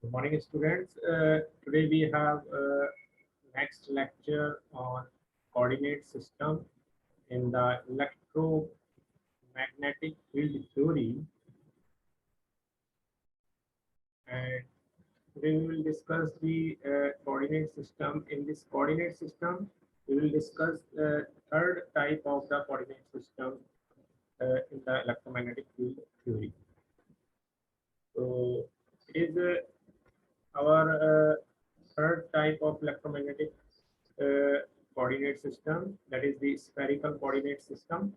Good morning, students. Today we have next lecture on coordinate system in the electromagnetic field theory, and today we will discuss the coordinate system. In this coordinate system, we will discuss the third type of the coordinate system in the electromagnetic field theory. So, it is our third type of electromagnetic uh, coordinate system, that is the spherical coordinate system.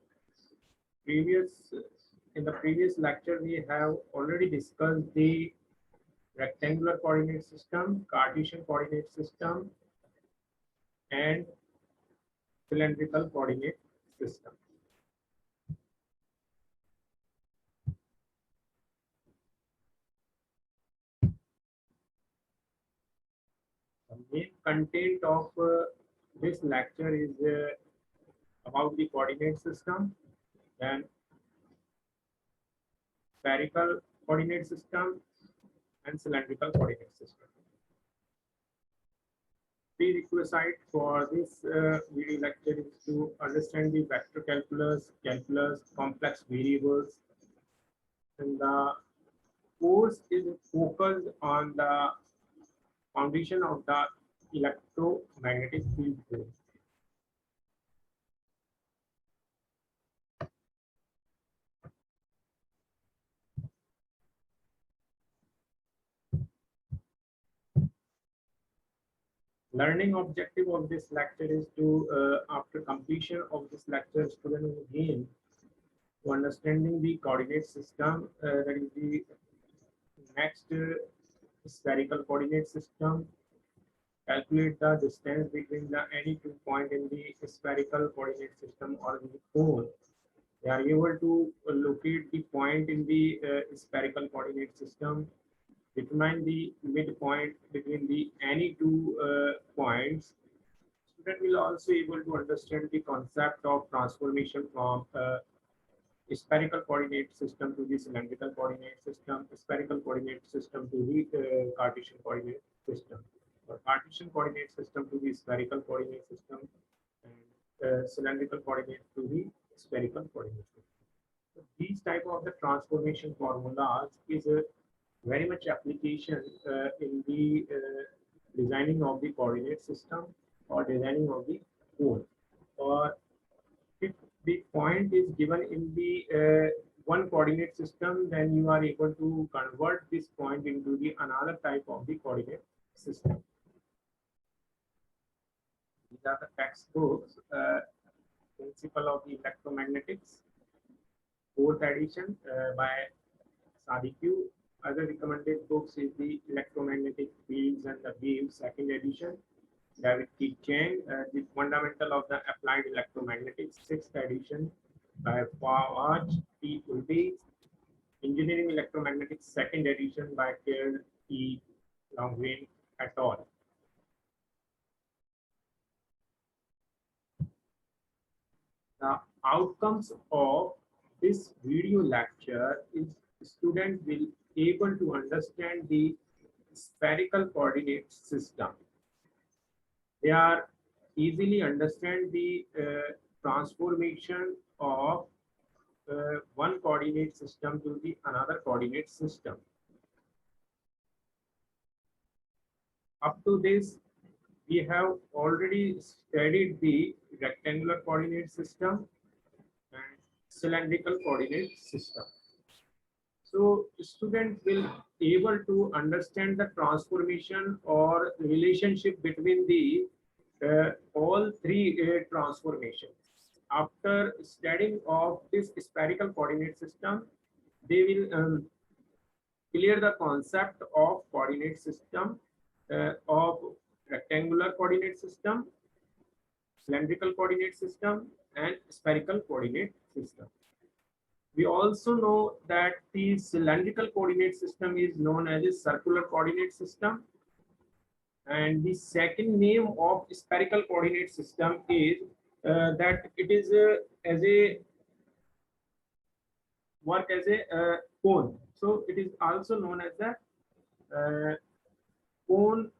Previous In the previous lecture we have already discussed the rectangular coordinate system, Cartesian coordinate system, and cylindrical coordinate system. The main content of this lecture is about the coordinate system, then spherical coordinate system, and cylindrical coordinate system. Prerequisite for this video lecture is to understand the vector calculus, complex variables, and the course is focused on the foundation of the electromagnetic field theory. Learning objective of this lecture is to, after completion of this lecture, student will gain to understanding the coordinate system, that is the next spherical coordinate system, calculate the distance between the any 2 points in the spherical coordinate system or the cone. They are able to locate the point in the spherical coordinate system, determine the midpoint between the any two points. Student will also able to understand the concept of transformation from spherical coordinate system to the cylindrical coordinate system, spherical coordinate system to the Cartesian coordinate system, or Cartesian coordinate system to the spherical coordinate system, and cylindrical coordinate to the spherical coordinate system. So these type of the transformation formulas is a very much application in the designing of the coordinate system or designing of the cone. Or if the point is given in the one coordinate system, then you are able to convert this point into the another type of the coordinate system. These are the textbooks, Principle of the Electromagnetics, fourth edition by Sadiku. Other recommended books is the Electromagnetic Fields and the Waves, second edition, David T. Chang, The Fundamental of the Applied Electromagnetics, sixth edition by Fawaj P. Ulbe, Engineering Electromagnetics, second edition by Carl E. Longwin et al. The outcomes of this video lecture is students will able to understand the spherical coordinate system. They are easily understand the transformation of one coordinate system to the another coordinate system. Up to this, we have already studied the rectangular coordinate system and cylindrical coordinate system. So student will able to understand the transformation or relationship between the all three transformations. After studying of this spherical coordinate system, they will clear the concept of coordinate system of rectangular coordinate system, cylindrical coordinate system, and spherical coordinate system. We also know that the cylindrical coordinate system is known as a circular coordinate system, and the second name of spherical coordinate system is that it is as a work as a cone. So it is also known as the cone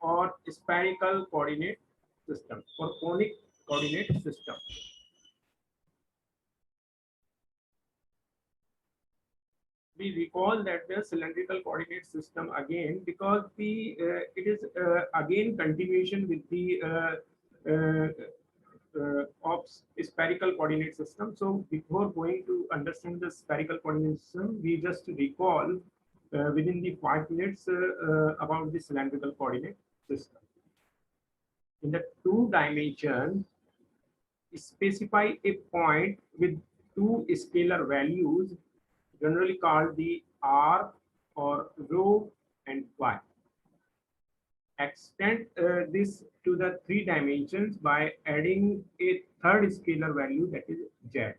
or spherical coordinate system or conic coordinate system. We recall that the cylindrical coordinate system again, because the it is again continuation with the of spherical coordinate system. So before going to understand the spherical coordinate system, we just recall within the 5 minutes about the cylindrical coordinate system. In the two dimension, specify a point with two scalar values, generally called the r or rho and y. Extend this to the 3 dimensions by adding a third scalar value, that is z.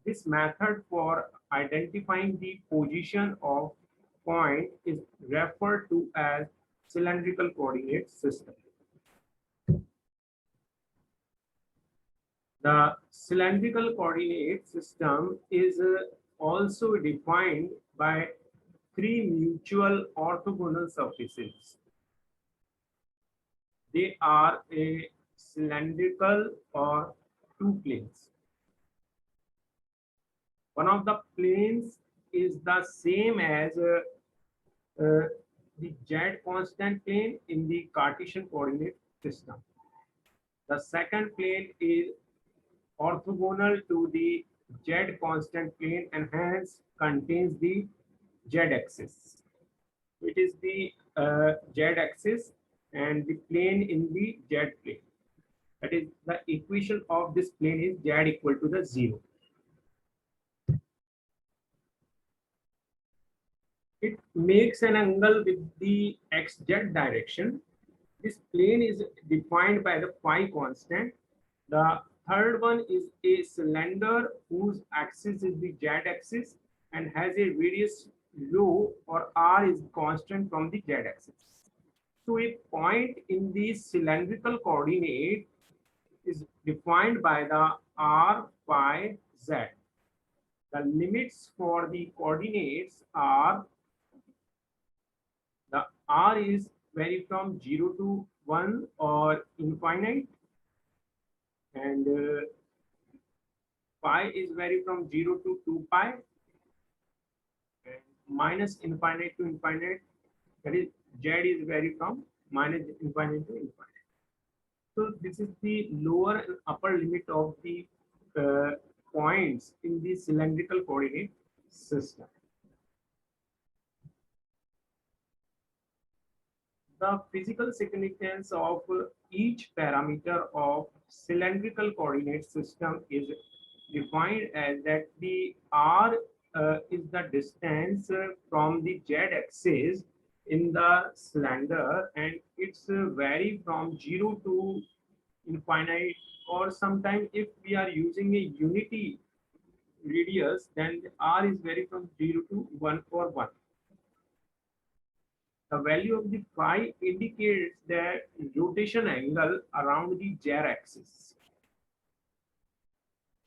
This method for identifying the position of point is referred to as cylindrical coordinate system. The cylindrical coordinate system is also defined by 3 mutual orthogonal surfaces. They are a cylindrical or 2 planes. One of the planes is the same as the z constant plane in the Cartesian coordinate system. The second plane is orthogonal to the z constant plane and hence contains the z axis. It is the z axis and the plane in the z plane. That is, the equation of this plane is z equal to the 0. It makes an angle with the xz direction. This plane is defined by the phi constant. The third one is a cylinder whose axis is the z axis and has a radius rho or r is constant from the z axis. So a point in the cylindrical coordinate is defined by the r, phi, z. The limits for the coordinates are, the r is vary from 0 to 1 or infinite, and pi is vary from 0 to 2 pi, and minus infinite to infinite, that is z is vary from minus infinite to infinite. So this is the lower and upper limit of the points in the cylindrical coordinate system. The physical significance of each parameter of cylindrical coordinate system is defined as that the r is the distance from the z axis in the cylinder, and it's vary from 0 to infinite, or sometimes if we are using a unity radius, then r is vary from 0 to 1 or 1. The value of the phi indicates the rotation angle around the z axis.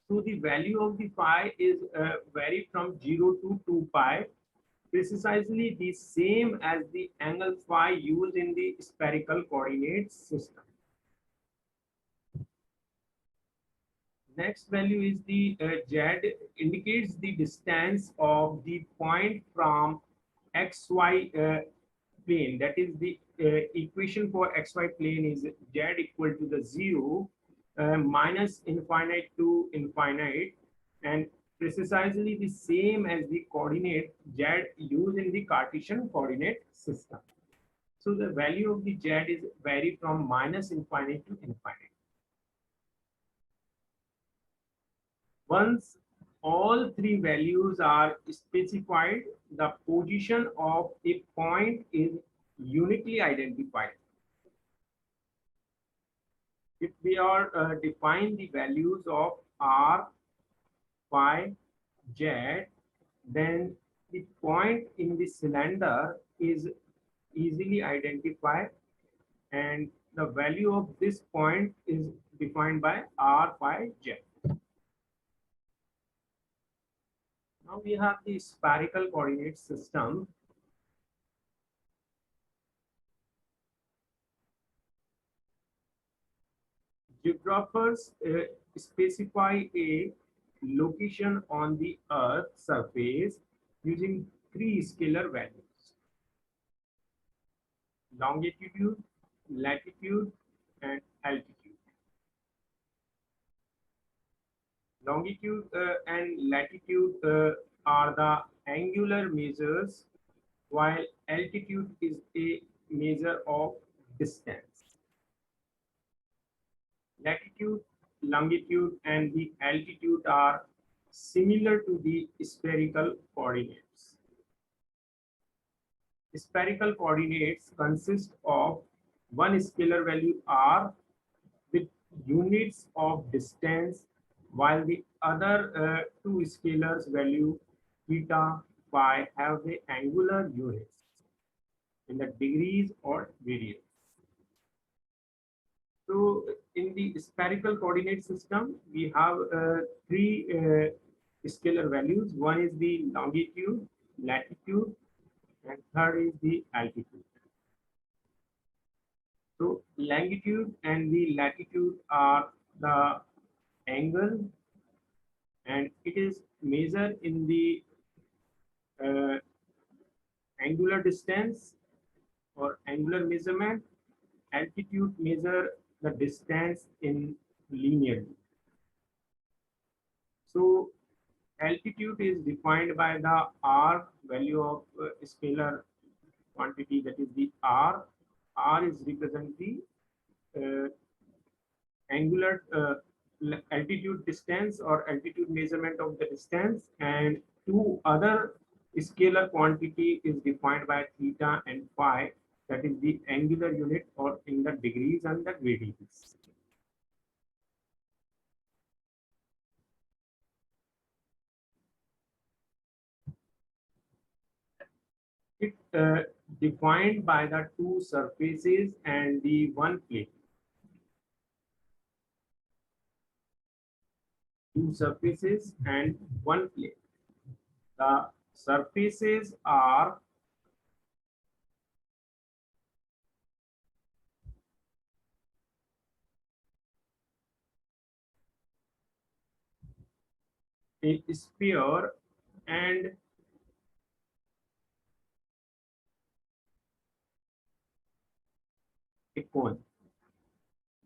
So the value of the phi is vary from 0 to 2 pi, precisely the same as the angle phi used in the spherical coordinate system. Next value is the z, indicates the distance of the point from xy plane. That is, the equation for xy plane is z equal to the 0 minus infinite to infinite, and precisely the same as the coordinate z used in the Cartesian coordinate system. So the value of the z is vary from minus infinite to infinite. Once all 3 values are specified, the position of a point is uniquely identified. If we are define the values of r, phi, z, then the point in the cylinder is easily identified, and the value of this point is defined by r, phi, z. Now we have the spherical coordinate system. Geographers specify a location on the Earth's surface using three scalar values: longitude, latitude, and altitude. Longitude and latitude are the angular measures, while altitude is a measure of distance. Latitude, longitude, and the altitude are similar to the spherical coordinates. Spherical coordinates consist of one scalar value r with units of distance, while the other two scalars value theta, phi have the angular units in the degrees or radians. So in the spherical coordinate system, we have three scalar values. One is the longitude, latitude, and third is the altitude. So longitude and the latitude are the angle, and it is measured in the uh, angular distance or angular measurement. Altitude measure the distance in linearly. So altitude is defined by the r value of scalar quantity, that is the r. R is represent the uh, angular altitude distance or altitude measurement of the distance, and two other scalar quantity is defined by theta and phi, that is the angular unit or in the degrees and the radians. It defined by the two surfaces and the one plane. Two surfaces and one plane. The surfaces are a sphere and a cone.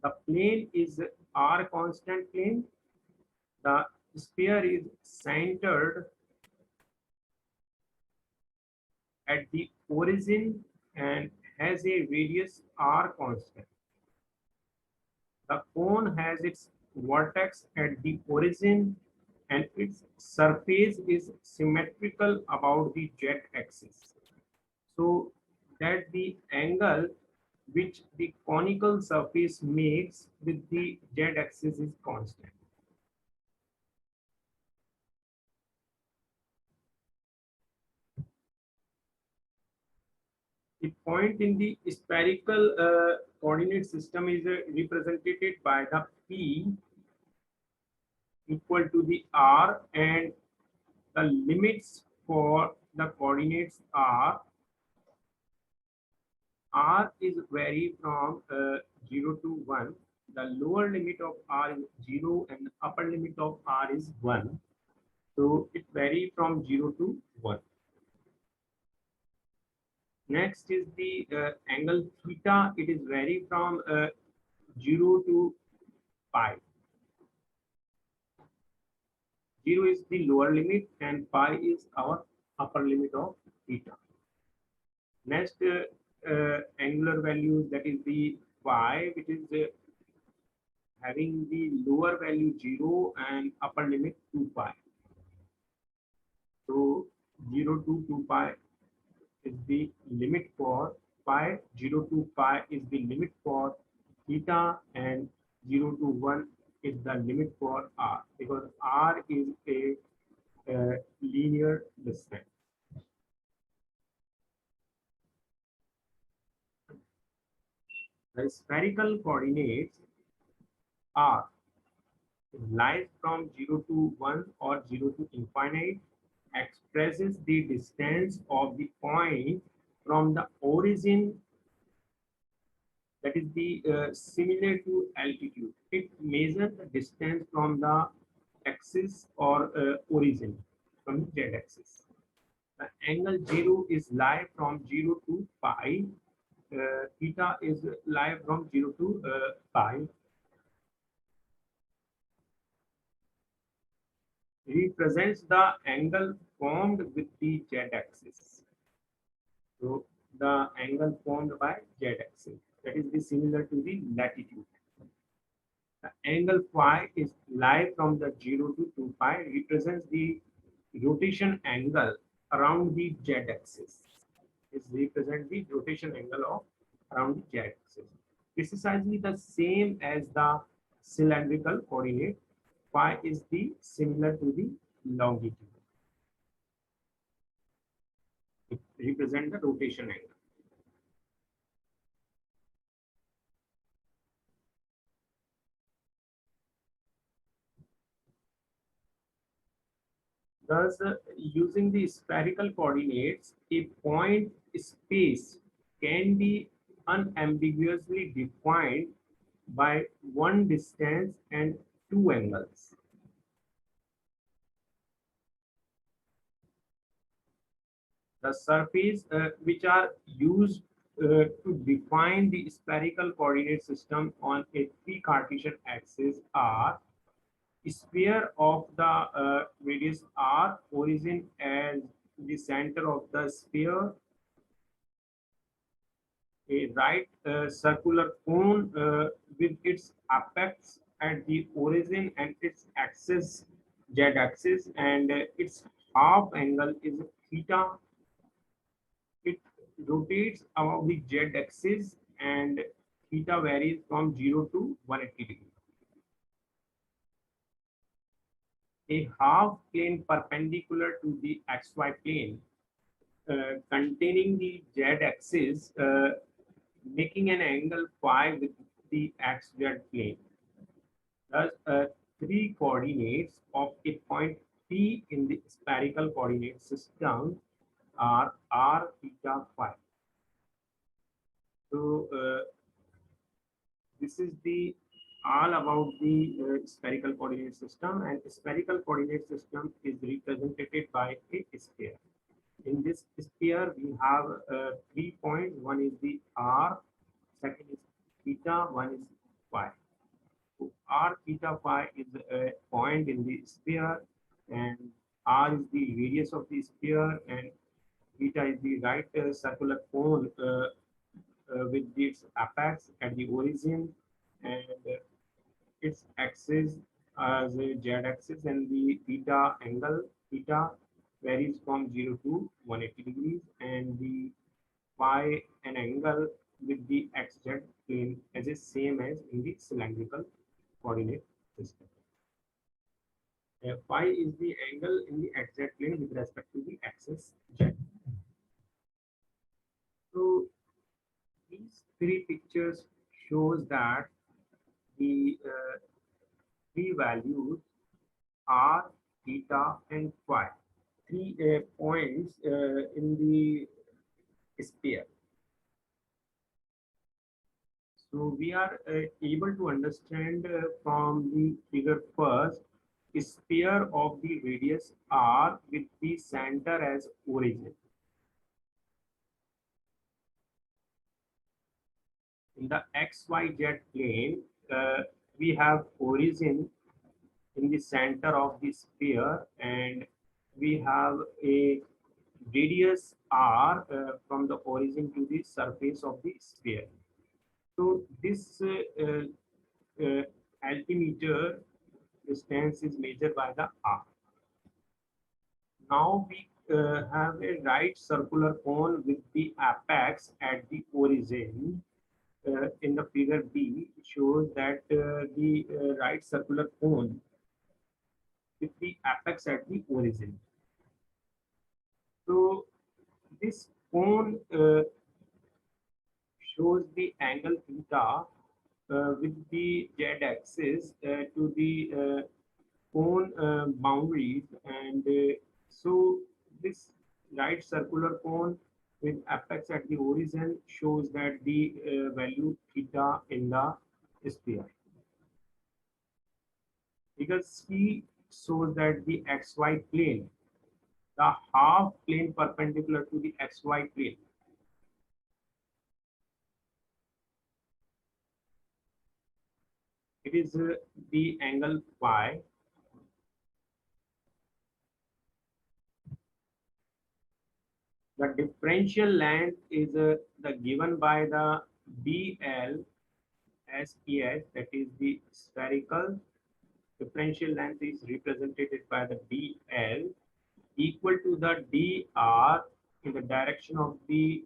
The plane is r constant plane. The sphere is centered at the origin and has a radius r constant. The cone has its vertex at the origin and its surface is symmetrical about the z-axis, so that the angle which the conical surface makes with the z-axis is constant. The point in the spherical coordinate system is represented by the P equal to the R, and the limits for the coordinates are R is vary from 0 to 1. The lower limit of R is 0 and the upper limit of R is 1. So it varies from 0 to 1. Next is the angle theta. It is vary from 0 to pi. 0 is the lower limit and pi is our upper limit of theta. Next angular values, that is the phi, which is having the lower value 0 and upper limit 2 pi. So 0 to 2 pi is the limit for pi, 0 to pi is the limit for theta, and 0 to 1 is the limit for r, because r is a linear distance. The spherical coordinates r lies from 0 to 1 or 0 to infinite expresses the distance of the point from the origin that is the similar to altitude. It measures the distance from the axis or origin from the z-axis. The angle 0 is lie from 0 to pi. Theta is lie from 0 to pi. Represents the angle formed with the z-axis. So the angle formed by z-axis, that is the similar to the latitude. The angle phi is lie from the 0 to 2 pi, represents the rotation angle around the z-axis. Is represent the rotation angle of around the z-axis. Precisely the same as the cylindrical coordinate. Phi is the similar to the longitude. It represents the rotation angle. Thus, using the spherical coordinates, a point space can be unambiguously defined by one distance and two angles. The surface which are used to define the spherical coordinate system on a three Cartesian axis are sphere of the radius r, origin as the center of the sphere, a right circular cone with its apex at the origin and its axis z-axis, and its half angle is theta. It rotates above the z-axis and theta varies from 0 to 180 degrees. A half plane perpendicular to the xy plane containing the z-axis, making an angle phi with the xz plane. Thus, three coordinates of a point P in the spherical coordinate system are r, theta, phi. So, this is the all about the spherical coordinate system, and spherical coordinate system is represented by a sphere. In this sphere, we have 3 points. One is the r, second is theta, one is phi. So r, theta, phi is a point in the sphere, and r is the radius of the sphere, and theta is the right circular cone with its apex at the origin, and its axis as a z-axis, and the theta angle theta varies from 0 to 180 degrees, and the phi an angle with the xz plane as is same as in the cylindrical coordinate system. Phi is the angle in the xz plane with respect to the axis z. So these three pictures shows that the three values r, theta, and phi, three points in the sphere. So we are able to understand from the figure first, sphere of the radius r with the center as origin. In the xyz plane, we have origin in the center of the sphere, and we have a radius r from the origin to the surface of the sphere. So this altimeter distance is measured by the r. Now we have a right circular cone with the apex at the origin. In the figure B, it shows that the right circular cone with the apex at the origin. So this cone shows the angle theta with the z-axis to the cone boundaries, and so this right circular cone with apex at the origin shows that the value theta in the sphere. Figure C shows that the xy plane, the half plane perpendicular to the xy plane, it is the angle phi. The differential length is the given by the BL SPH, that is the spherical differential length is represented by the BL equal to the dr in the direction of the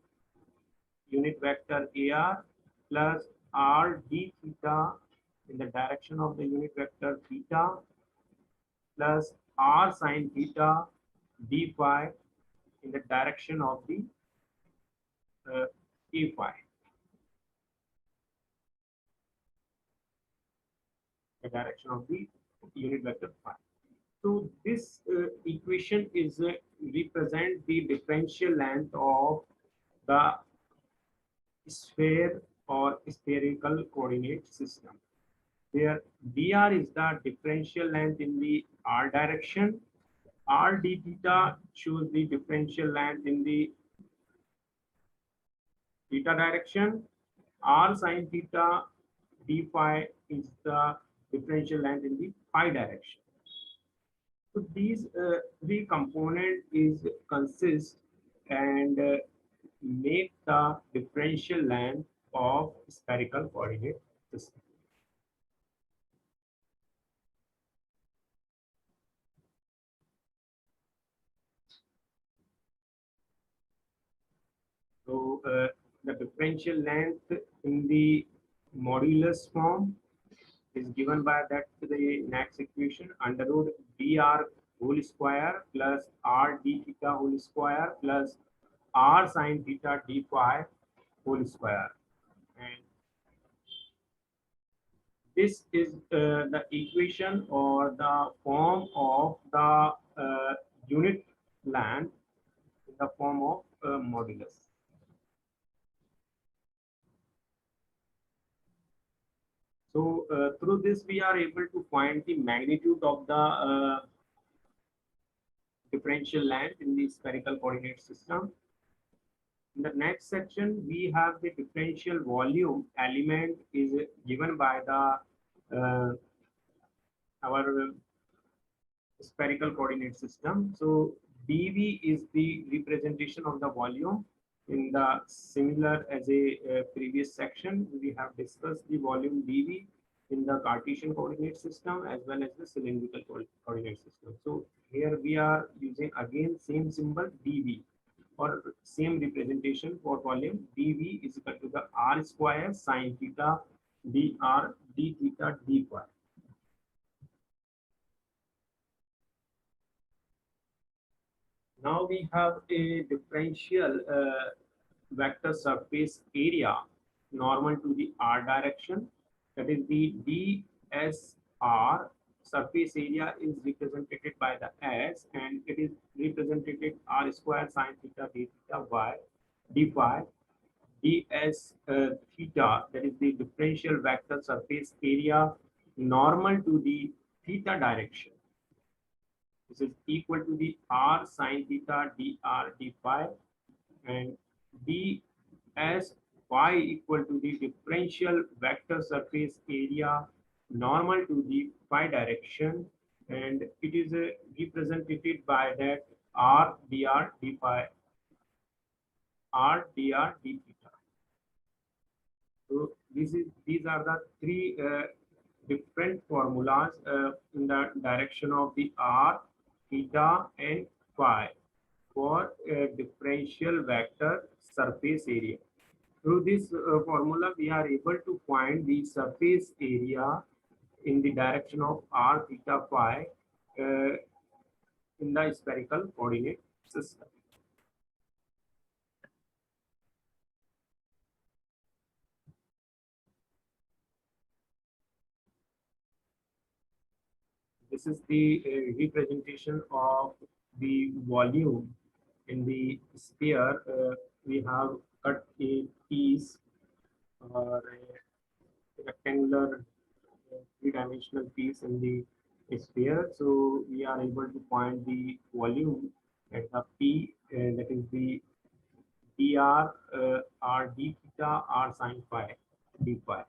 unit vector AR plus r d theta in the direction of the unit vector theta plus r sine theta d phi in the direction of the a phi, the direction of the unit vector phi. So this equation is represent the differential length of the sphere or spherical coordinate system, where dr is the differential length in the r direction, r d theta shows the differential length in the theta direction, r sine theta d phi is the differential length in the phi direction. So these three component is consist and make the differential length of spherical coordinate system. So the differential length in the modulus form is given by that the next equation under root dr whole square plus r d theta whole square plus r sine theta d phi whole square. And this is the equation or the form of the unit length in the form of modulus. So through this we are able to find the magnitude of the differential length in the spherical coordinate system. In the next section, we have the differential volume element is given by the our spherical coordinate system. So dV is the representation of the volume. In the similar as a previous section, we have discussed the volume dV in the Cartesian coordinate system as well as the cylindrical coordinate system. So here we are using again same symbol dV or same representation for volume. dV is equal to the r square sine theta dr d theta d phi. Now we have a differential vector surface area normal to the r direction, that is the dsr. Surface area is represented by the s and it is represented r square sine theta d theta y d phi. ds theta, that is the differential vector surface area normal to the theta direction. This is equal to the r sine theta dr d phi, and ds phi equal to the differential vector surface area normal to the phi direction, and it is represented by that r dr d phi, r dr d theta. So these are the three different formulas in the direction of the r, theta, and phi for a differential vector surface area. Through this formula, we are able to find the surface area in the direction of r, theta, phi in the spherical coordinate system. This is the representation of the volume in the sphere we have cut a piece or a rectangular three-dimensional piece in the sphere. So we are able to find the volume at the P, that is the dr r d theta r sine phi d phi.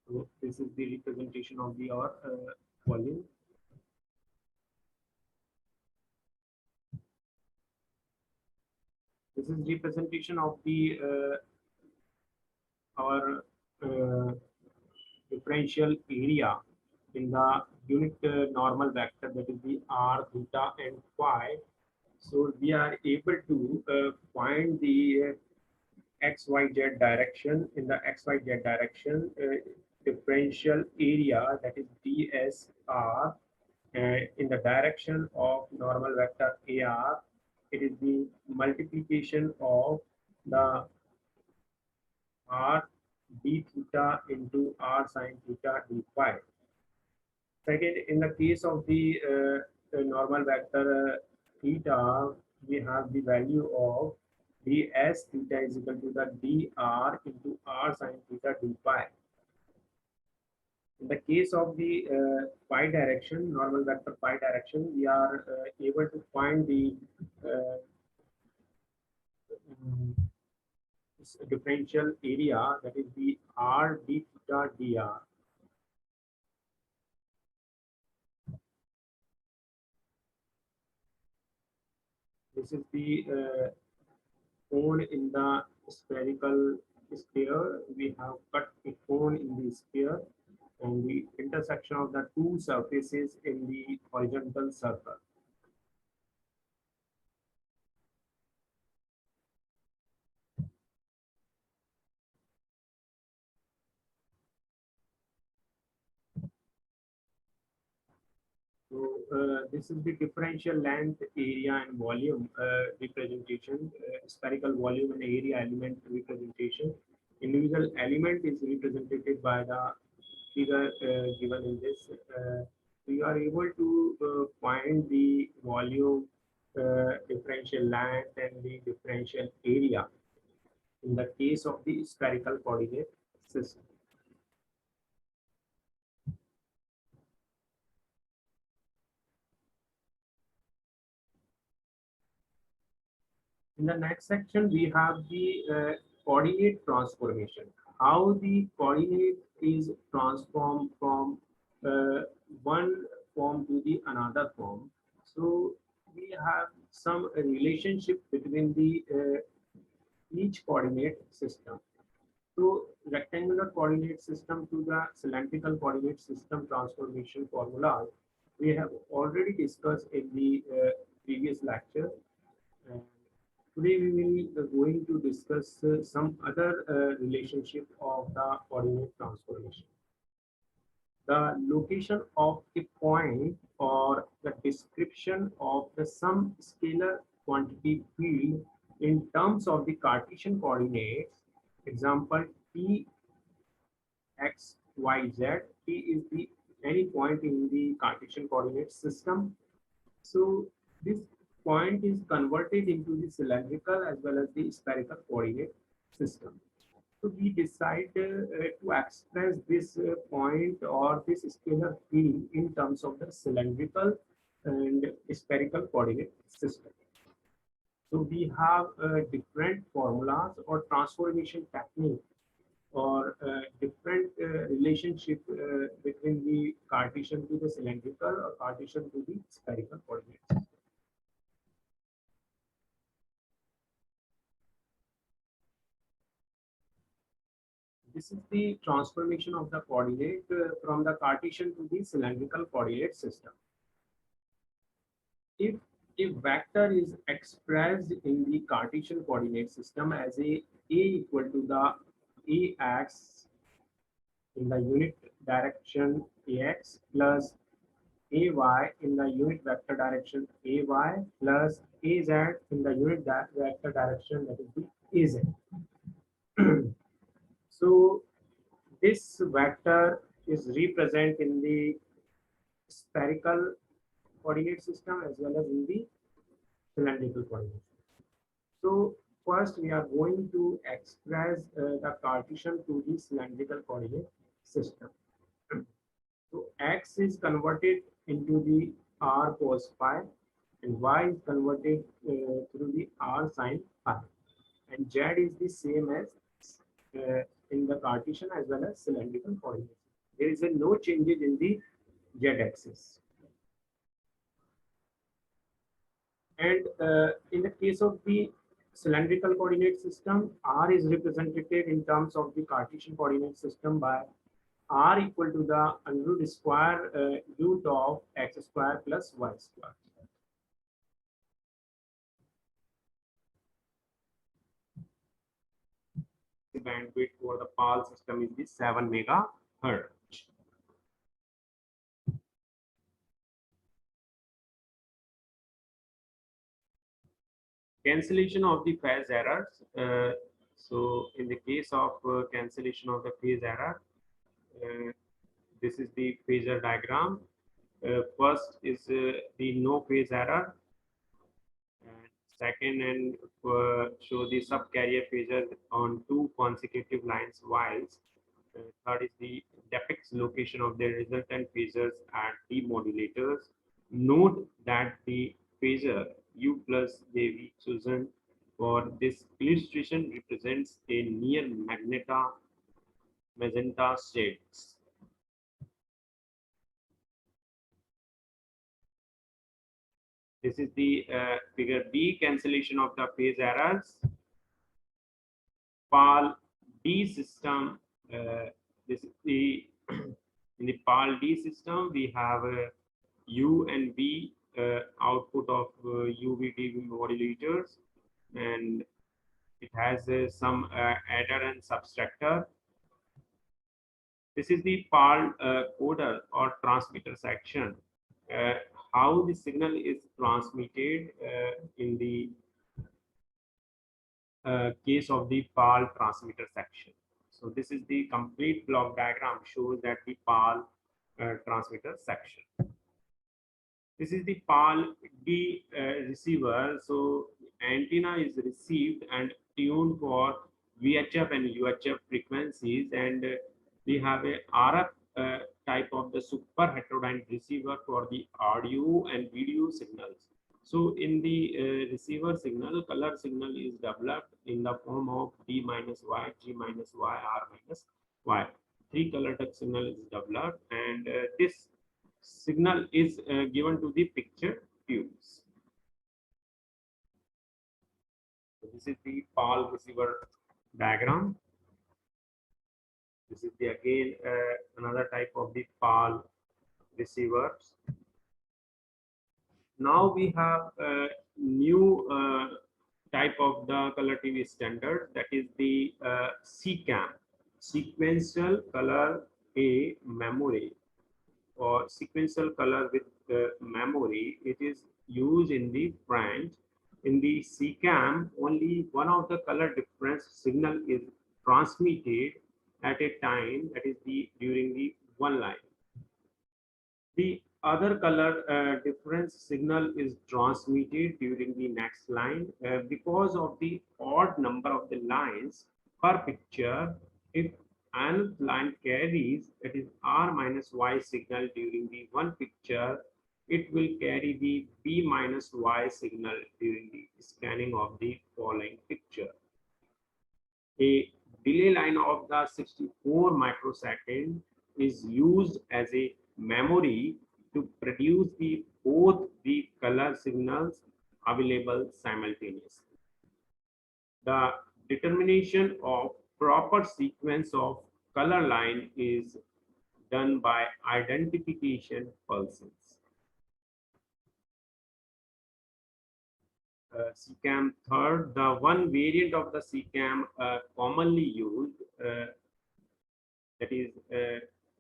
So this is the representation of the our volume. This is representation of the our uh, differential area in the unit normal vector, that is the r, theta, and phi. So we are able to find the XYZ direction. In the XYZ direction, differential area, that is DSR, in the direction of normal vector AR, it is the multiplication of the r d theta into r sine theta d phi. Second, in the case of the normal vector theta, we have the value of ds theta is equal to the dr into r sine theta d phi. In the case of the phi direction, normal vector phi direction, we are able to find the uh, um, differential area, that is the r d theta dr. This is the cone in the spherical sphere. We have cut a cone in the sphere and the intersection of the two surfaces in the horizontal circle. So this is the differential length, area, and volume representation, spherical volume and area element representation. Individual element is represented by the figure given in this. We are able to find the volume, differential length, and the differential area in the case of the spherical coordinate system. In the next section, we have the coordinate transformation. How the coordinate is transformed from one form to the another form. So we have some relationship between the each coordinate system. So rectangular coordinate system to the cylindrical coordinate system transformation formulas we have already discussed in the previous lecture. And today we will going to discuss some other relationship of the coordinate transformation. The location of a point or the description of the some scalar quantity field in terms of the Cartesian coordinates. Example T x y z. T is the any point in the Cartesian coordinate system. So this point is converted into the cylindrical as well as the spherical coordinate system. So we decide to express this point or this scalar field in terms of the cylindrical and spherical coordinate system. So we have different formulas or transformation technique or different relationship between the Cartesian to the cylindrical or Cartesian to the spherical coordinates. This is the transformation of the coordinate from the Cartesian to the cylindrical coordinate system. If a vector is expressed in the Cartesian coordinate system as a equal to the ax in the unit direction ax plus ay in the unit vector direction ay plus az in the unit vector direction, that is the az. So this vector is represented in the spherical coordinate system as well as in the cylindrical coordinate. So first we are going to express the Cartesian to the cylindrical coordinate system. So x is converted into the r cos phi, and y is converted through the r sin phi, and z is the same as in the Cartesian as well as cylindrical coordinates. There is no changes in the z axis. And in the case of the cylindrical coordinate system, r is represented in terms of the Cartesian coordinate system by r equal to the under root square root of x square plus y square. The bandwidth for the PAL system is the 7 megahertz. Cancellation of the phase errors. So in the case of cancellation of the phase error, this is the phasor diagram. First is the no phase error. And second, and show the subcarrier phasor on two consecutive lines whilst third is the depicts location of the resultant phasors at demodulators. Note that the phasor U plus JV chosen for this illustration represents a near magenta shades. This is the figure B, cancellation of the phase errors. PAL D system. This is the in the PAL D system we have U and V output of UVDV modulators, and it has some adder and subtractor. This is the PAL coder or transmitter section. How the signal is transmitted in the case of the PAL transmitter section. So this is the complete block diagram shows that the PAL transmitter section. This is the PAL D receiver. So antenna is received and tuned for VHF and UHF frequencies, and we have a RF type of the super heterodyne receiver for the audio and video signals. So in the receiver signal, color signal is developed in the form of D minus Y, G minus Y, R minus Y. Three color text signal is developed, and this signal is given to the picture tubes. So this is the PAL receiver diagram. This is the again another type of the PAL receivers. Now we have a new type of the color TV standard, that is the SECAM, sequential color A memory, or sequential color with memory. It is used in the French. In the SECAM, only one of the color difference signal is transmitted at a time, that is the during the one line. The other color difference signal is transmitted during the next line. Because of the odd number of the lines per picture, if another line carries, that is R minus Y signal during the one picture, it will carry the B minus Y signal during the scanning of the following picture. A delay line of the 64 microsecond is used as a memory to produce the both the color signals available simultaneously. The determination of proper sequence of color line is done by identification pulses. SECAM third, the one variant of the SECAM commonly used, that is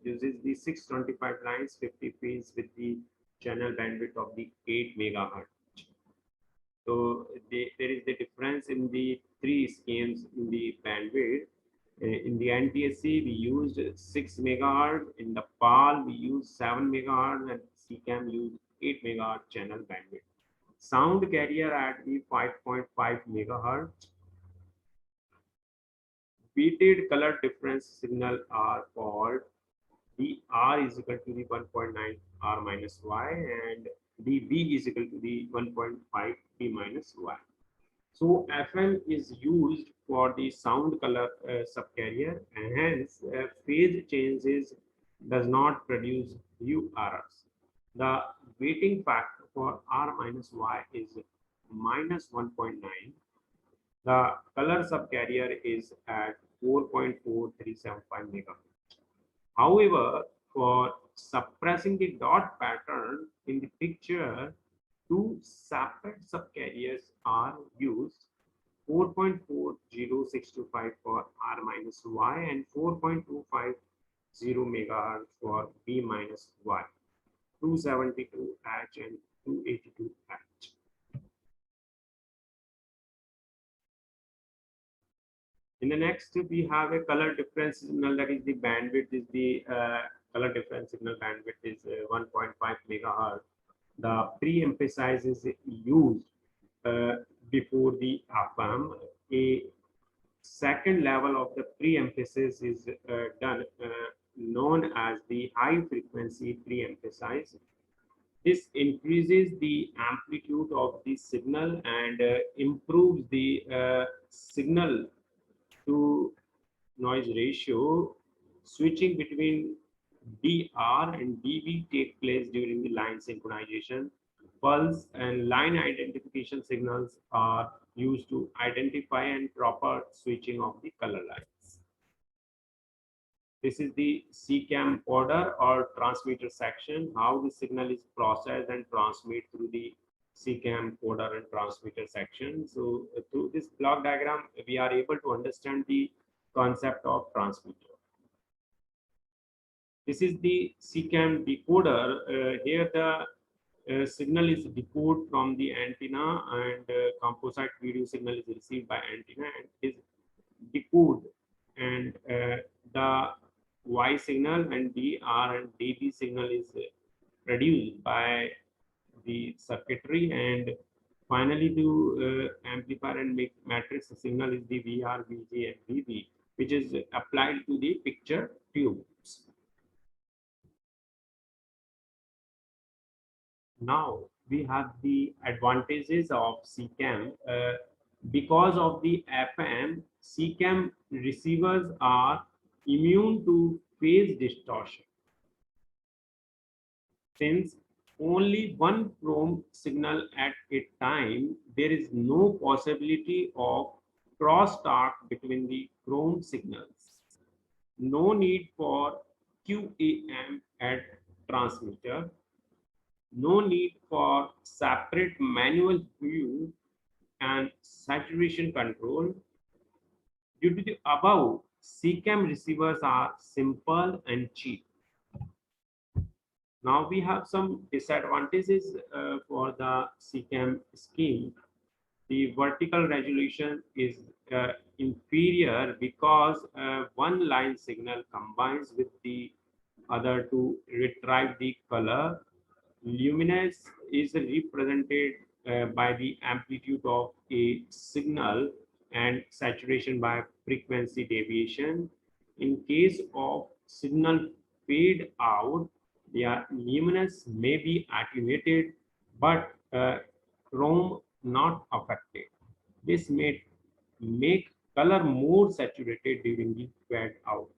uses the 625 lines 50 pins with the channel bandwidth of the 8 megahertz. So there is the difference in the three schemes in the bandwidth. In the NTSC we used 6 megahertz, in the PAL we used 7 megahertz, and SECAM used 8 megahertz channel bandwidth. Sound carrier at the 5.5 megahertz. weighted color difference signal are called dr is equal to the 1.9 r minus y and dv is equal to the 1.5 b minus y. So FM is used for the sound color subcarrier and hence phase changes does not produce URRs. The weighting factor for R minus Y is minus 1.9. The color subcarrier is at 4.4375 megahertz. However, for suppressing the dot pattern in the picture, two separate subcarriers are used 4.40625 for R minus Y and 4.250 megahertz for B minus Y, 272H and 282H. In the next, we have a color difference signal, that is the bandwidth is the color difference signal bandwidth is 1.5 megahertz. The pre-emphasize is used before the FM. A second level of the pre-emphasis is done known as the high frequency pre-emphasize. This increases the amplitude of the signal and improves the signal to noise ratio. Switching between DR and DB take place during the line synchronization. Pulse and line identification signals are used to identify and proper switching of the color lines. This is the CCAM order or transmitter section, how the signal is processed and transmitted through the CCAM order and transmitter section. So through this block diagram, we are able to understand the concept of transmitter. This is the CCAM decoder. Here the signal is decoded from the antenna and composite video signal is received by antenna and is decoded, and the Y signal and DR and DB signal is produced by the circuitry, and finally the amplifier and matrix signal is the VR, VG and VB, which is applied to the picture tubes. Now we have the advantages of CCAM. Because of the FM, CCAM receivers are immune to phase distortion. Since only one chrome signal at a time, there is no possibility of crosstalk between the chrome signals. No need for QAM at transmitter. No need for separate manual hue and saturation control. Due to the above, CCAM receivers are simple and cheap. Now we have some disadvantages for the CCAM scheme. The vertical resolution is inferior because one line signal combines with the other to retrieve the color. Luminance is represented by the amplitude of a signal and saturation by frequency deviation. In case of signal fade out, their luminance may be attenuated, but chrome not affected. This may make color more saturated during the fade out.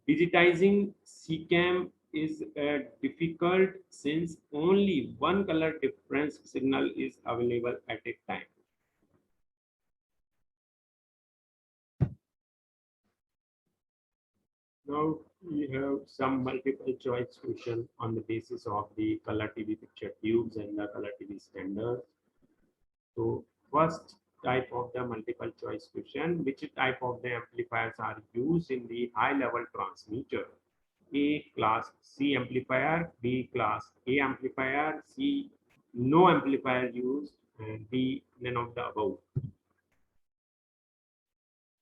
Digitizing CCAM is difficult since only one color difference signal is available at a time. Now we have some multiple choice question on the basis of the color TV picture tubes and the color TV standards. So first type of the multiple choice question, which type of the amplifiers are used in the high level transmitter? A class C amplifier, B class A amplifier, C no amplifier used, and D none of the above.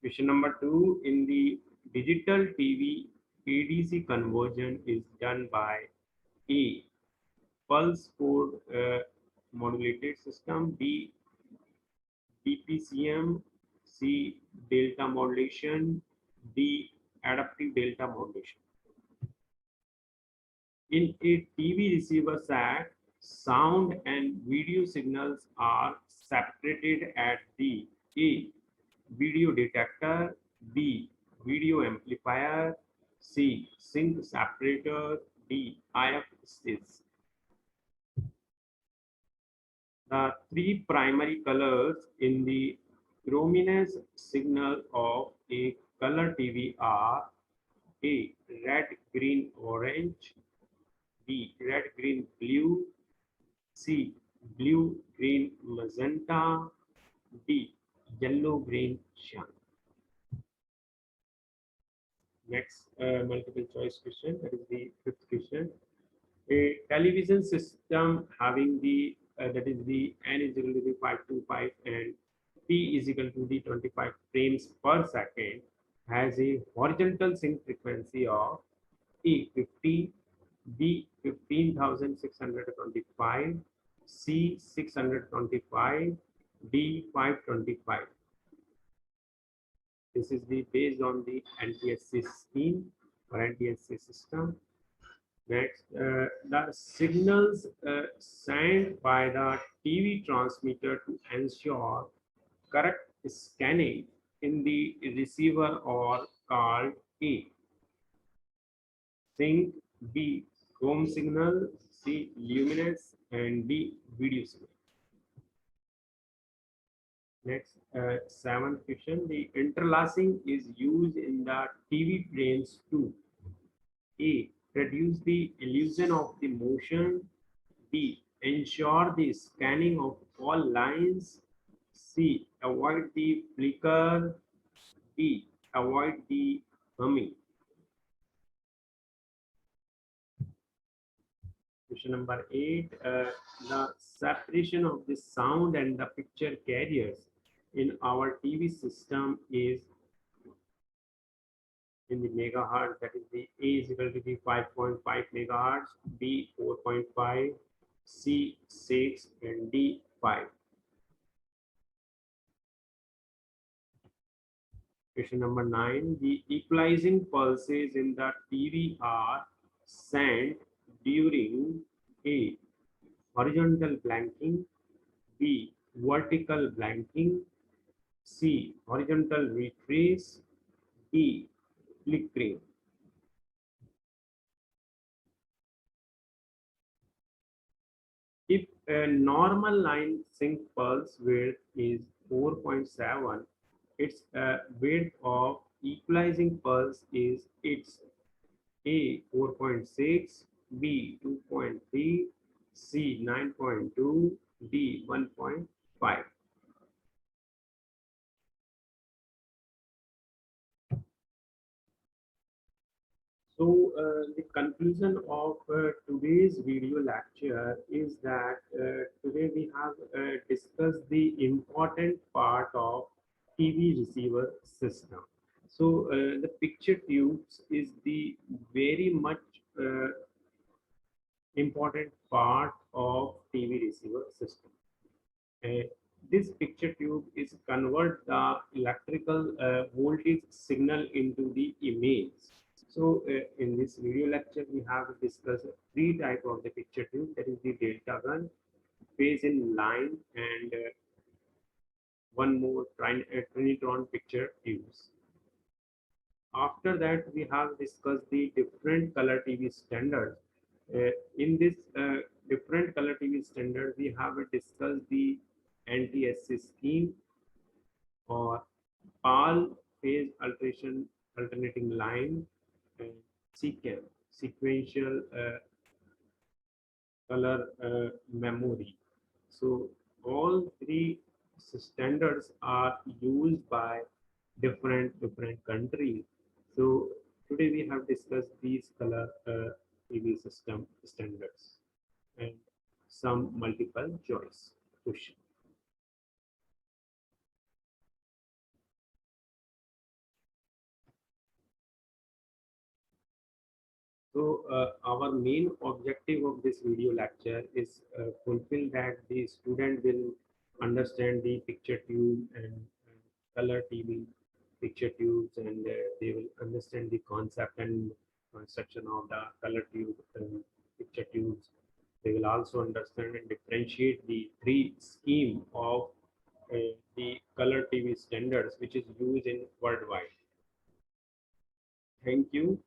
Question number 2, in the digital TV ADC conversion is done by A pulse code modulated system, B DPCM, C. Delta modulation, D. Adaptive delta modulation. In a TV receiver set, sound and video signals are separated at the A. Video detector, B. Video amplifier, C. Sync separator, D. IF stage. The three primary colors in the luminous signal of a color TV are A. Red, green, orange, B. Red, green, blue, C. Blue, green, magenta, D. Yellow, green, cyan. Next multiple choice question, that is the fifth question. A television system having the that is the n is equal to the 525 and p is equal to the 25 frames per second has a horizontal sync frequency of A 50, B 15,625, C 625, D 525. This is the based on the NTSC scheme or NTSC system. Next, the signals sent by the TV transmitter to ensure correct scanning in the receiver are called A. Sync, B. Home signal, C. Luminous, and D. Video signal. Next, seventh question. The interlacing is used in the TV frames to A. Reduce the illusion of the motion. B. Ensure the scanning of all lines. C. Avoid the flicker. D. Avoid the humming. Question number 8. The separation of the sound and the picture carriers in our TV system is in the megahertz, that is the A is equal to the 5.5 megahertz, B 4.5, C 6, and D 5. Question number 9. The equalizing pulses in the TV are sent during A. Horizontal blanking, B. Vertical blanking, C. Horizontal retrace, D. Flickering. If a normal line sync pulse width is 4.7, its width of equalizing pulse is its A 4.6, B 2.3, C 9.2, D 1.5. So the conclusion of today's video lecture is that today we have discussed the important part of TV receiver system. So the picture tubes is the very much important part of TV receiver system. This picture tube is convert the electrical voltage signal into the image. So in this video lecture, we have discussed three types of the picture tube. That is the delta gun, phase in line, and one more trinitron picture tubes. After that, we have discussed the different color TV standards. In this different color TV standard, we have discussed the NTSC scheme or PAL phase alternating line and SECAM sequential color memory. So all three standards are used by different countries. So today we have discussed these color TV system standards and some multiple choice question. So our main objective of this video lecture is fulfill that the student will understand the picture tube and color TV picture tubes, and they will understand the concept and construction of the color tube picture tubes. They will also understand and differentiate the three scheme of the color TV standards which is used in worldwide. Thank you.